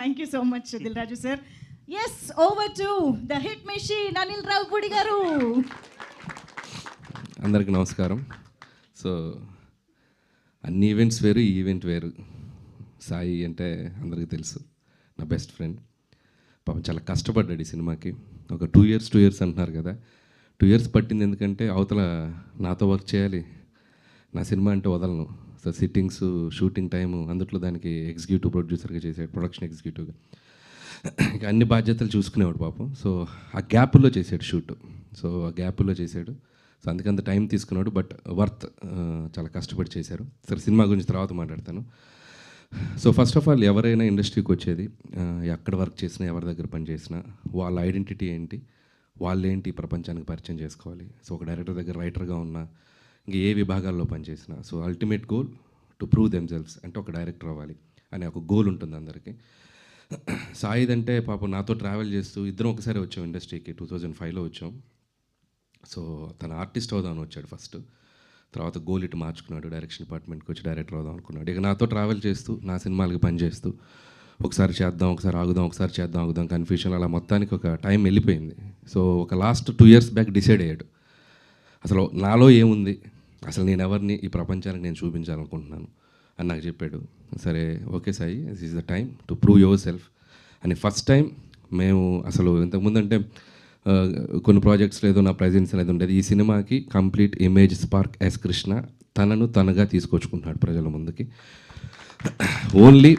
Thank you so much, Dil Raju sir. Yes, over to the hit machine, Anil Ravpudi garu. అందరికీ నమస్కారం. So అన్ని events వేరు, ఈ event వేరు. సాయి అంటే అందరికీ తెలుసు, నా బెస్ట్ ఫ్రెండ్. పాపం చాలా కష్టపడ్డాడు ఈ సినిమాకి. ఒక 2 years అంటున్నారు కదా, 2 years పట్టింది. ఎందుకంటే అవతల నాతో వర్క్ చేయాలి, నా సినిమా అంటే వదలను. సో సిట్టింగ్స్, షూటింగ్ టైము, అందుట్లో దానికి ఎగ్జిక్యూటివ్ ప్రొడ్యూసర్గా చేశాడు, ప్రొడక్షన్ ఎగ్జిక్యూటివ్గా. ఇక అన్ని బాధ్యతలు చూసుకునేవాడు పాపం. సో ఆ గ్యాప్లో చేశాడు షూట్. సో ఆ గ్యాప్లో చేశాడు. సో అందుకంత టైం తీసుకున్నాడు, బట్ వర్త్. చాలా కష్టపడి చేశారు. సరే, సినిమా గురించి తర్వాత మాట్లాడతాను. సో ఫస్ట్ ఆఫ్ ఆల్, ఎవరైనా ఇండస్ట్రీకి వచ్చేది, ఎక్కడ వర్క్ చేసినా, ఎవరి దగ్గర పని చేసినా, వాళ్ళ ఐడెంటిటీ ఏంటి, వాళ్ళేంటి ప్రపంచానికి పరిచయం చేసుకోవాలి. సో ఒక డైరెక్టర్ దగ్గర రైటర్గా ఉన్నా, ఇంకా ఏ విభాగాల్లో పనిచేసినా, so ultimate goal to prove themselves, అంటే ఒక డైరెక్టర్ అవ్వాలి అనే ఒక గోల్ ఉంటుంది అందరికీ. సాయిదంటే పాపం నాతో ట్రావెల్ చేస్తూ ఇద్దరం ఒకసారి వచ్చాం ఇండస్ట్రీకి. 2005లో వచ్చాం. సో తన ఆర్టిస్ట్ అవుదామని వచ్చాడు ఫస్ట్. తర్వాత గోల్ ఇటు మార్చుకున్నాడు, డైరెక్షన్ డిపార్ట్మెంట్కి వచ్చి డైరెక్టర్ అవుదాం అనుకున్నాడు. ఇక నాతో ట్రావెల్ చేస్తూ, నా సినిమాలకి పనిచేస్తూ, ఒకసారి చేద్దాం, ఒకసారి ఆగుదాం, ఒకసారి చేద్దాం, ఆగుదాం, కన్ఫ్యూషన్, అలా మొత్తానికి ఒక టైం వెళ్ళిపోయింది. సో ఒక లాస్ట్ 2 years బ్యాక్ డిసైడ్ అయ్యాడు, అసలు నాలో ఏముంది, అసలు నేను ఎవరిని ఈ ప్రపంచానికి నేను చూపించాలనుకుంటున్నాను అని నాకు చెప్పాడు. సరే, okay Sai, this is the time to prove your self అని. ఫస్ట్ టైం మేము అసలు ఇంతకుముందు అంటే కొన్ని ప్రాజెక్ట్స్లో ఏదో నా ప్రజెన్స్ అనేది ఉండేది. ఈ సినిమాకి complete image spark S Krishna తనను తనగా తీసుకొచ్చుకుంటున్నాడు ప్రజల ముందుకి. ఓన్లీ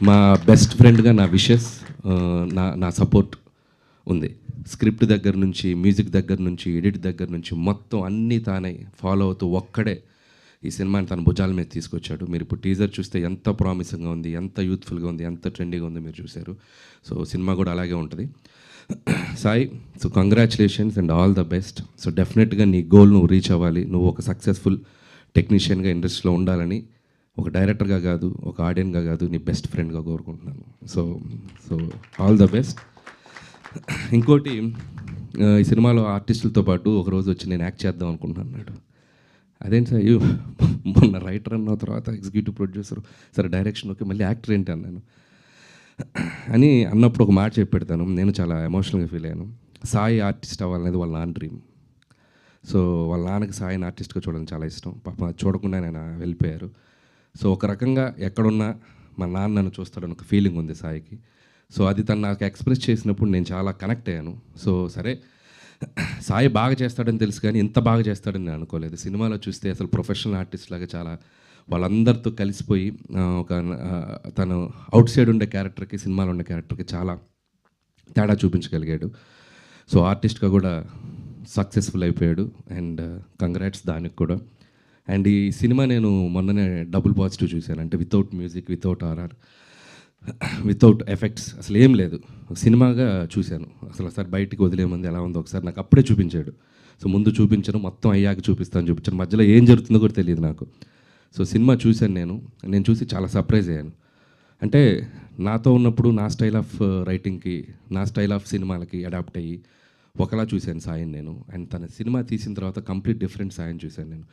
మా బెస్ట్ ఫ్రెండ్గా నా విషెస్, నా సపోర్ట్ ఉంది. స్క్రిప్ట్ దగ్గర నుంచి, మ్యూజిక్ దగ్గర నుంచి, ఎడిట్ దగ్గర నుంచి మొత్తం అన్నీ తానే ఫాలో అవుతూ ఒక్కడే ఈ సినిమాని తన భుజాల మీద తీసుకొచ్చాడు. మీరు ఇప్పుడు టీజర్ చూస్తే ఎంత ప్రామిసింగ్గా ఉంది, ఎంత యూత్ఫుల్గా ఉంది, ఎంత ట్రెండీగా ఉంది మీరు చూశారు. సో సినిమా కూడా అలాగే ఉంటుంది. Sai, so congratulations and all the best. So డెఫినెట్గా నీ గోల్ నువ్వు రీచ్ అవ్వాలి. నువ్వు ఒక సక్సెస్ఫుల్ టెక్నీషియన్గా ఇండస్ట్రీలో ఉండాలని, ఒక డైరెక్టర్గా కాదు, ఒక ఆడియన్గా కాదు, నీ బెస్ట్ ఫ్రెండ్గా కోరుకుంటున్నాను. So so all the best. ఇంకోటి, ఈ సినిమాలో ఆర్టిస్టులతో పాటు ఒకరోజు వచ్చి నేను యాక్ట్ చేద్దాం అనుకుంటున్నాను అన్నాడు. అదేంటి సార్, మొన్న రైటర్ అన్న తర్వాత ఎగ్జిక్యూటివ్ ప్రొడ్యూసర్, సరే డైరెక్షన్ ఓకే, మళ్ళీ యాక్టర్ ఏంటి అన్నాను. అని అన్నప్పుడు ఒక మాట చెప్పి పెడతాను. నేను చాలా ఎమోషనల్గా ఫీల్ అయ్యాను. సాయి ఆర్టిస్ట్ అవ్వాలనేది వాళ్ళ నాన్న డ్రీమ్. సో వాళ్ళ నాన్నకి సాయిని ఆర్టిస్ట్గా చూడడం చాలా ఇష్టం. పాప చూడకుండా నేను వెళ్ళిపోయారు. సో ఒక రకంగా ఎక్కడున్నా మా నాన్న నన్ను చూస్తాడని ఒక ఫీలింగ్ ఉంది సాయికి. సో అది తను నాకు ఎక్స్ప్రెస్ చేసినప్పుడు నేను చాలా కనెక్ట్ అయ్యాను. సో సరే, సాయి బాగా చేస్తాడని తెలుసు, కానీ ఇంత బాగా చేస్తాడని నేను అనుకోలేదు. సినిమాలో చూస్తే అసలు ప్రొఫెషనల్ ఆర్టిస్ట్ లాగా చాలా వాళ్ళందరితో కలిసిపోయి ఒక తను అవుట్ సైడ్ ఉండే క్యారెక్టర్కి, సినిమాలో ఉండే క్యారెక్టర్కి చాలా తేడా చూపించగలిగాడు. సో ఆర్టిస్ట్గా కూడా సక్సెస్ఫుల్ అయిపోయాడు. అండ్ కంగ్రాట్స్ దానికి కూడా. అండ్ ఈ సినిమా నేను మొన్ననే డబుల్ పాజిటివ్ చూశాను. అంటే without music, without RR, without effects, అసలు ఏం లేదు, సినిమాగా చూశాను. అసలు ఒకసారి బయటికి వదిలేమంది ఎలా ఉందో ఒకసారి నాకు అప్పుడే చూపించాడు. సో ముందు చూపించను, మొత్తం అయ్యాక చూపిస్తాను చూపించాను, మధ్యలో ఏం జరుగుతుందో కూడా తెలియదు నాకు. సో సినిమా చూశాను నేను చూసి చాలా సర్ప్రైజ్ అయ్యాను. అంటే నాతో ఉన్నప్పుడు నా స్టైల్ ఆఫ్ రైటింగ్కి, నా స్టైల్ ఆఫ్ సినిమాలకి అడాప్ట్ అయ్యి ఒకలా చూశాను సాయిని నేను. అండ్ తన సినిమా తీసిన తర్వాత కంప్లీట్ డిఫరెంట్ సాయిని చూశాను నేను.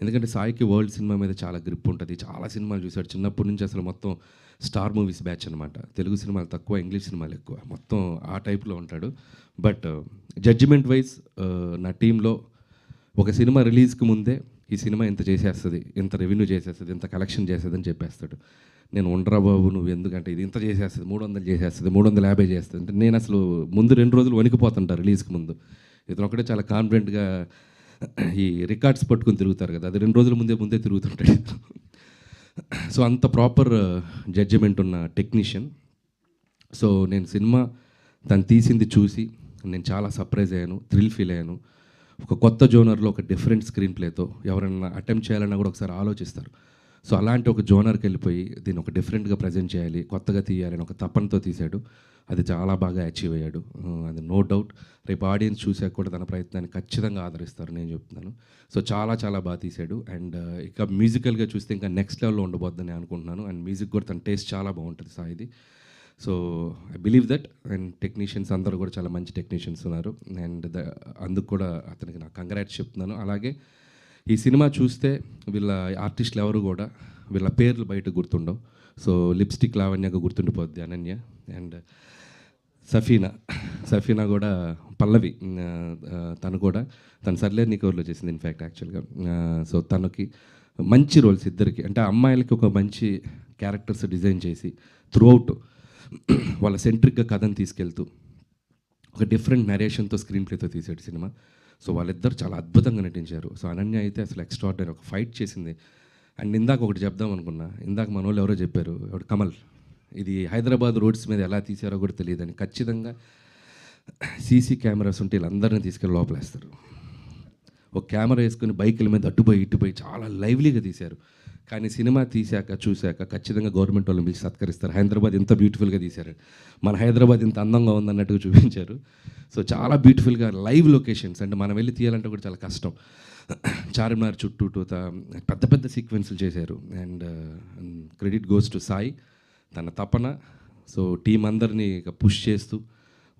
ఎందుకంటే సాయికి వరల్డ్ సినిమా మీద చాలా గ్రిప్ ఉంటుంది. చాలా సినిమాలు చూశాడు చిన్నప్పటి నుంచి. అసలు మొత్తం స్టార్ మూవీస్ బ్యాచ్ అనమాట. తెలుగు సినిమాలు తక్కువ, ఇంగ్లీష్ సినిమాలు ఎక్కువ, మొత్తం ఆ టైప్లో ఉంటాడు. బట్ జడ్జిమెంట్ వైజ్ నా టీంలో ఒక సినిమా రిలీజ్కి ముందే ఈ సినిమా ఇంత చేసేస్తుంది, ఇంత రెవెన్యూ చేసేస్తుంది, ఇంత కలెక్షన్ చేస్తుంది అని చెప్పేస్తాడు. నేను ఉండరా బాబు, నువ్వు ఎందుకంటే ఇది ఇంత చేసేస్తుంది, 300 చేసేస్తుంది, 350 చేస్తుంది అంటే నేను అసలు ముందు 2 రోజులు వణికిపోతుంటా రిలీజ్కి ముందు. ఇతను ఒకటే చాలా కాన్ఫిడెంట్గా ఈ రికార్డ్స్ పట్టుకుని తిరుగుతారు కదా, అది 2 రోజుల ముందే తిరుగుతుంటాడు. సో అంత ప్రాపర్ జడ్జిమెంట్ ఉన్న టెక్నీషియన్. సో నేను సినిమా తను తీసింది చూసి నేను చాలా సర్ప్రైజ్ అయ్యాను, థ్రిల్ ఫీల్ అయ్యాను. ఒక కొత్త జోనర్లో ఒక డిఫరెంట్ స్క్రీన్ ప్లేతో ఎవరైనా అటెంప్ట్ చేయాలన్నా కూడా ఒకసారి ఆలోచిస్తారు. సో అలాంటి ఒక జోనర్కి వెళ్ళిపోయి దీన్ని ఒక డిఫరెంట్గా ప్రజెంట్ చేయాలి, కొత్తగా తీయాలని ఒక తపనతో తీశాడు. అది చాలా బాగా అచీవ్ అయ్యాడు, అది నో డౌట్. రేపు ఆడియన్స్ చూసాక కూడా తన ప్రయత్నాన్ని ఖచ్చితంగా ఆదరిస్తారు, నేను చెప్తున్నాను. సో చాలా చాలా బాగా తీశాడు. అండ్ ఇక మ్యూజికల్గా చూస్తే ఇంకా నెక్స్ట్ లెవెల్లో ఉండబోద్దని అనుకుంటున్నాను. అండ్ మ్యూజిక్ కూడా తన టేస్ట్ చాలా బాగుంటుంది సాయిది. So I believe that. And technicians అందరూ కూడా చాలా మంచి టెక్నీషియన్స్ ఉన్నారు. అండ్ అందుకు కూడా అతనికి నాకు కంగ్రాట్స్ చెప్తున్నాను. అలాగే ఈ సినిమా చూస్తే వీళ్ళ ఆర్టిస్టులు ఎవరు కూడా వీళ్ళ పేర్లు బయట గుర్తుండవు. సో లిప్స్టిక్ లావణ్యగా గుర్తుండిపోద్ది అనన్య. అండ్ సఫీనా కూడా పల్లవి, తను కూడా తను సర్లే నీకు రోల్లో చేసింది ఇన్ఫ్యాక్ట్ యాక్చువల్గా. సో తనకి మంచి రోల్స్ ఇద్దరికి, అంటే అమ్మాయిలకి ఒక మంచి క్యారెక్టర్స్ డిజైన్ చేసి త్రూఅవుట్ వాళ్ళ సెంట్రిక్గా కథను తీసుకెళ్తూ ఒక డిఫరెంట్ నరేషన్తో స్క్రీన్ ప్లేతో తీసాడు సినిమా. సో వాళ్ళిద్దరు చాలా అద్భుతంగా నటించారు. సో అనన్య అయితే అసలు ఎక్స్ట్రాడినరీ ఒక ఫైట్ చేసింది. అండ్ ఇందాక ఒకటి చెప్దాం అనుకున్నా, ఇందాక మన వాళ్ళు ఎవరో చెప్పారు, ఎవడు కమల్, ఇది హైదరాబాద్ రోడ్స్ మీద ఎలా తీసారో కూడా తెలియదని. ఖచ్చితంగా సీసీ కెమెరాస్ ఉంటే వీళ్ళందరినీ తీసుకెళ్ళి లోపలేస్తారు. ఒక కెమెరా వేసుకుని బైకుల మీద అటుపోయి ఇటుపోయి చాలా లైవ్లీగా తీశారు. కానీ సినిమా చూశాక ఖచ్చితంగా గవర్నమెంట్ వాళ్ళని పిలిచి సత్కరిస్తారు. హైదరాబాద్ ఎంత బ్యూటిఫుల్గా తీశారు, మన హైదరాబాద్ ఇంత అందంగా ఉందన్నట్టుగా చూపించారు. సో చాలా బ్యూటిఫుల్గా లైవ్ లొకేషన్స్, అంటే మనం వెళ్ళి తీయాలంటే కూడా చాలా కష్టం. చార్మినార్ చుట్టూ పెద్ద పెద్ద సీక్వెన్స్లు చేశారు. And credit goes to Sai, తన తపన. సో టీం అందరినీ పుష్ చేస్తూ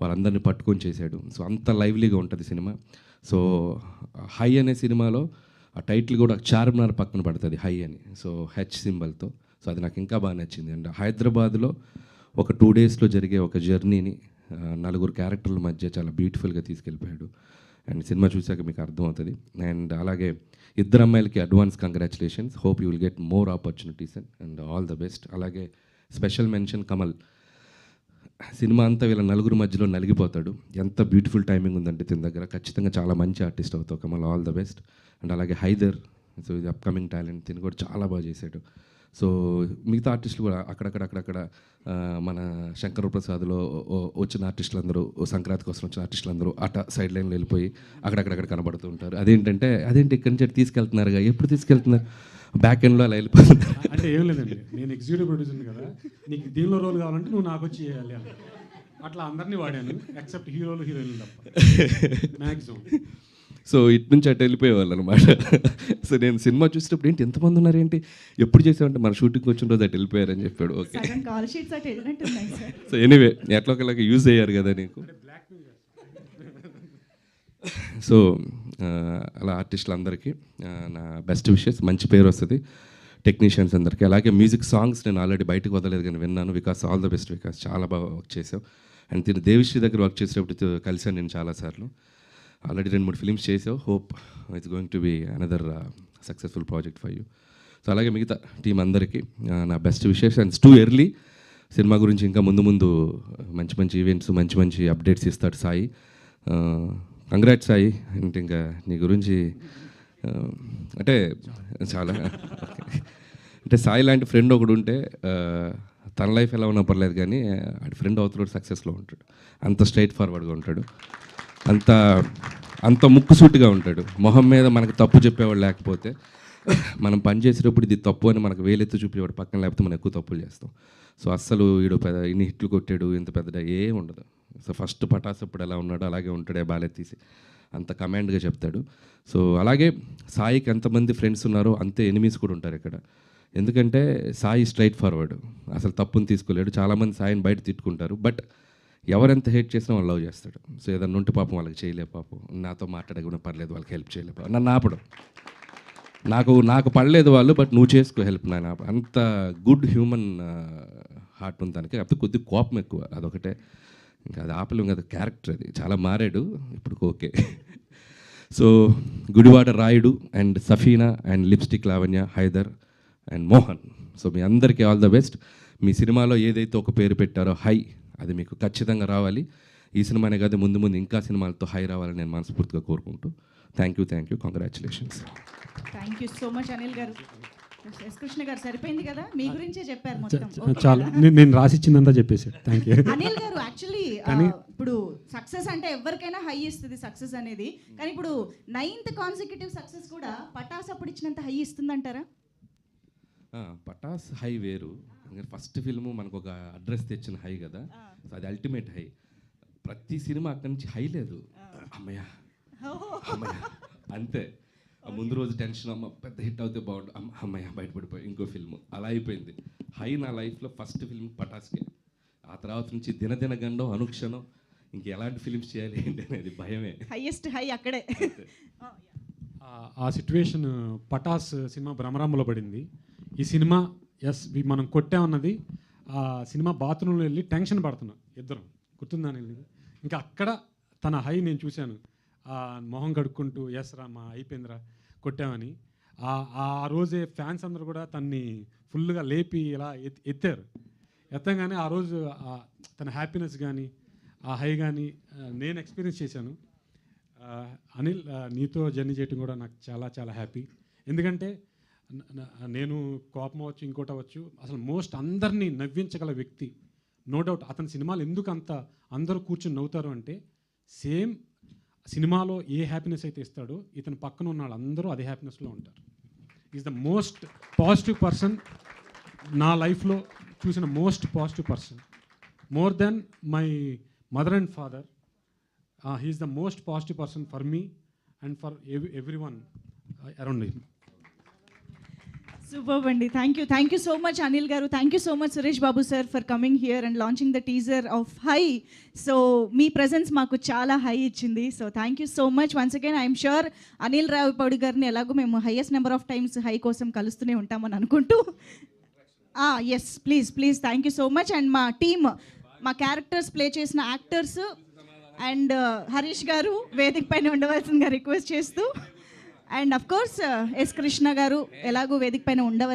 వాళ్ళందరినీ పట్టుకొని చేశాడు. సో అంత లైవ్లీగా ఉంటుంది సినిమా. సో హై అనే సినిమాలో ఆ టైటిల్ కూడా చార్మినార్ పక్కన పడుతుంది హై అని, సో హెచ్ సింబల్తో. సో అది నాకు ఇంకా బాగా నచ్చింది. అండ్ హైదరాబాద్లో ఒక 2 డేస్లో జరిగే ఒక జర్నీని 4 క్యారెక్టర్ల మధ్య చాలా బ్యూటిఫుల్గా తీసుకెళ్ళిపోయాడు. అండ్ సినిమా చూశాక మీకు అర్థమవుతుంది. అండ్ అలాగే ఇద్దరు అమ్మాయిలకి advance congratulations, hope you will get more opportunities and all the best. అలాగే స్పెషల్ మెన్షన్ కమల్, సినిమా అంతా వీళ్ళ 4 మధ్యలో నలిగిపోతాడు. ఎంత బ్యూటిఫుల్ టైమింగ్ ఉందంటే తిన దగ్గర. ఖచ్చితంగా చాలా మంచి ఆర్టిస్ట్ అవుతావు Kamal, all the best. And అలాగే హైదర్, సో ఇది అప్కమింగ్ టాలెంట్, తిని కూడా చాలా బాగా చేశాడు. సో మిగతా ఆర్టిస్టులు కూడా అక్కడక్కడ మన శంకర్ ప్రసాద్లో వచ్చిన ఆర్టిస్టులు అందరూ, సంక్రాంతి కోసం వచ్చిన ఆర్టిస్టులు అందరూ సైడ్ లైన్లో వెళ్ళిపోయి అక్కడక్కడ కనబడుతూ ఉంటారు. అదేంటి ఇక్కడి నుంచి తీసుకెళ్తున్నారుగా, ఎప్పుడు తీసుకెళ్తున్నారు, బ్యాక్ ఎండ్లో అలా వెళ్ళిపోతున్నారు. అంటే ఏం లేదండి, నేను ఎగ్జిక్యూటివ్ ప్రొడ్యూసర్ కదా, నీకు దీనిలో రోల్ కావాలంటే నువ్వు నాకు వచ్చి చేయాలి అని అట్లా అందరినీ వాడాను, ఎక్సెప్ట్ హీరోలు హీరోయిన్లు తప్ప మ్యాక్సిమం. సో ఇటు నుంచి అటు వెళ్ళిపోయేవాళ్ళు అనమాట. సో నేను సినిమా చూసేటప్పుడు ఏంటి ఎంతమంది ఉన్నారు, ఏంటి ఎప్పుడు చేసామంటే మన షూటింగ్ వచ్చిన రోజు అటు వెళ్ళిపోయారని చెప్పాడు. ఓకే, సో ఎనీవే ఎట్లా ఒకలాగా యూజ్ అయ్యారు కదా నీకు. సో అలా ఆర్టిస్టులందరికీ నా బెస్ట్ విషెస్, మంచి పేరు వస్తుంది టెక్నీషియన్స్ అందరికీ. అలాగే మ్యూజిక్ సాంగ్స్ నేను ఆల్రెడీ బయటకు వదలలేదు కానీ విన్నాను. Vikas all the best Vikas, చాలా బాగా వర్క్ చేసావు. అండ్ తిను దేవిశ్రీ దగ్గర వర్క్ చేసేటప్పుడు కలిసాను నేను చాలాసార్లు. ఆల్రెడీ 2-3 ఫిలిమ్స్ చేసావు. Hope it's going to be another successful project for you. So అలాగే మిగతా టీం అందరికీ నా best wishes. And too early, సినిమా గురించి ఇంకా ముందు మంచి మంచి ఈవెంట్స్, మంచి అప్డేట్స్ ఇస్తాడు సాయి. కంగ్రాట్స్ సాయి. అంటే ఇంకా నీ గురించి అంటే చాలా అంటే సాయి లాంటి ఫ్రెండ్ ఒకడు ఉంటే తన లైఫ్ ఎలా ఉన్నా పర్లేదు కానీ ఆడి ఫ్రెండ్ అవుతున్నాడు సక్సెస్లో ఉంటాడు. అంత స్ట్రైట్ ఫార్వర్డ్గా ఉంటాడు, అంత ముక్కుసూటిగా ఉంటాడు. మొహం మీద మనకు తప్పు చెప్పేవాడు లేకపోతే, మనం పని చేసేటప్పుడు ఇది తప్పు అని మనకు వేలెత్తి చూపేవాడు పక్కన, లేకపోతే మనం ఎక్కువ తప్పులు చేస్తాం. సో అస్సలు వీడు ఇన్ని హిట్లు కొట్టాడు, ఇంత పెద్ద ఏం ఉండదు. సో ఫస్ట్ పటాస్ అప్పుడు ఎలా ఉన్నాడో అలాగే ఉంటాడే, బాలెత్తీసి అంత కమాండ్గా చెప్తాడు. సో అలాగే సాయికి ఎంతమంది ఫ్రెండ్స్ ఉన్నారో అంతే ఎనిమీస్ కూడా ఉంటారు ఇక్కడ. ఎందుకంటే సాయి స్ట్రైట్ ఫార్వర్డ్, అసలు తప్పుని తీసుకోలేడు. చాలామంది సాయిని బయట తిట్టుకుంటారు, బట్ ఎవరెంత హేట్ చేసినా వాళ్ళు లవ్ చేస్తాడు. సో ఏదన్నా ఉంటే పాపం వాళ్ళకి చేయలే, పాపం నాతో మాట్లాడకుండా పర్లేదు, వాళ్ళకి హెల్ప్ చేయలే, నన్ను ఆపడం, నాకు పడలేదు వాళ్ళు, బట్ నువ్వు చేసుకో హెల్ప్, నాన్న. అంత గుడ్ హ్యూమన్ హార్ట్ ఉంది దానికి. కాకపోతే కొద్దిగా కోపం ఎక్కువ, అదొకటే. ఇంకా అది ఆపలేం కదా, క్యారెక్టర్ అది. చాలా మారాడు ఇప్పుడు, okay. So Gudivada Rayudu and Safina and lipstick Lavanya, Hyder and Mohan, so మీ అందరికీ ఆల్ ద బెస్ట్. మీ సినిమాలో ఏదైతే ఒక పేరు పెట్టారో హై, అది మీకు ఖచ్చితంగా రావాలి. ఈ సినిమానే కాదు, ముందు ఇంకా సినిమాలతో హై రావాలని నేను మనస్ఫూర్తిగా కోరుకుంటూ thank you, congratulations. Thank you so much Anil గారు. ఎస్ కృష్ణ గారు సరిపోయింది కదా, మీ గురించే చెప్పారు మొత్తం. చాలా నేను రాసిచ్చిందంతా చెప్పేసాడు. థ్యాంక్ యూ అనిల్ గారు. యాక్చువల్లీ ఇప్పుడు సక్సెస్ అంటే ఎవరికైనా హై ఇస్తుంది సక్సెస్ అనేది, కానీ ఇప్పుడు 9th కాన్సిక్యూటివ్ సక్సెస్ కూడా పటాస్ అప్పుడు ఇచ్చినంత హై ఇస్తుందంటారా? పటాస్ హై వేరు, ఫస్ట్ ఫిల్ము మనకు ఒక అడ్రస్ తెచ్చిన హై కదా, సో అది అల్టిమేట్ హై. ప్రతి సినిమా అక్కడి నుంచి హై లేదు, అమ్మయ్య అంతే. ముందు రోజు టెన్షన్, అమ్మ పెద్ద హిట్ అవుతే బాగుండు, అమ్మయ్య బయటపడిపోయి ఇంకో ఫిల్మ్, అలా అయిపోయింది. హై నా లైఫ్లో ఫస్ట్ ఫిల్మ్ పటాస్కే. ఆ తర్వాత నుంచి దినదిన గండం, అనుక్షణం ఇంకెలాంటి ఫిల్మ్స్ చేయాలి ఏంటి అనేది భయమే. హైయెస్ట్ హై అక్కడే. ఆ సిచ్యువేషన్ పటాస్ సినిమా భ్రమరాంలో పడింది. ఈ సినిమా ఎస్ మనం కొట్టామన్నది ఆ సినిమా బాత్రూంలో వెళ్ళి టెన్షన్ పడుతున్నాం ఇద్దరం, గుర్తుందా నీకు? ఇంకా అక్కడ తన హై నేను చూశాను, ఆ మొహం కడుక్కుంటూ ఎస్ రా మా అయిపోయిందిరా కొట్టామని. ఆ రోజే ఫ్యాన్స్ అందరూ కూడా తన్ని ఫుల్గా లేపి ఇలా ఎత్తారు. ఎత్తగానే ఆ రోజు తన హ్యాపీనెస్ కానీ ఆ హై కానీ నేను ఎక్స్పీరియన్స్ చేశాను. అనిల్, నీతో జర్నీ చేయటం కూడా నాకు చాలా చాలా హ్యాపీ. ఎందుకంటే నేను కోపం అవ్వచ్చు, ఇంకోటి అవ్వచ్చు, అసలు మోస్ట్ అందరినీ నవ్వించగల వ్యక్తి. నో డౌట్ అతని సినిమాలు ఎందుకు అంత అందరూ కూర్చొని నవ్వుతారు అంటే, సేమ్ సినిమాలో ఏ హ్యాపీనెస్ అయితే ఇస్తాడో ఇతని పక్కన ఉన్న వాళ్ళందరూ అదే హ్యాపీనెస్లో ఉంటారు. Is the most positive person నా లైఫ్లో చూసిన most positive person. More than my mother and father, he's the most positive person for me and for everyone around him. Super అండి. Thank you so much Anil garu. Thank you so much Suresh Babu sir for coming here and launching the teaser of high. So మీ presence మాకు చాలా high ఇచ్చింది. So thank you so much once again. I'm sure Anil Ravipudi గారిని ఎలాగో మేము highest number of times hi కోసం కలుస్తూనే ఉంటామని అనుకుంటూ, yes please thank you so much. And మా టీమ్, మా క్యారెక్టర్స్ ప్లే చేసిన యాక్టర్స్ అండ్ హరీష్ గారు వేదిక పైన ఉండవలసిందిగా రిక్వెస్ట్ చేస్తూ, and of course S Krishna గారు ఎలాగో వేదిక పైన ఉండవలసి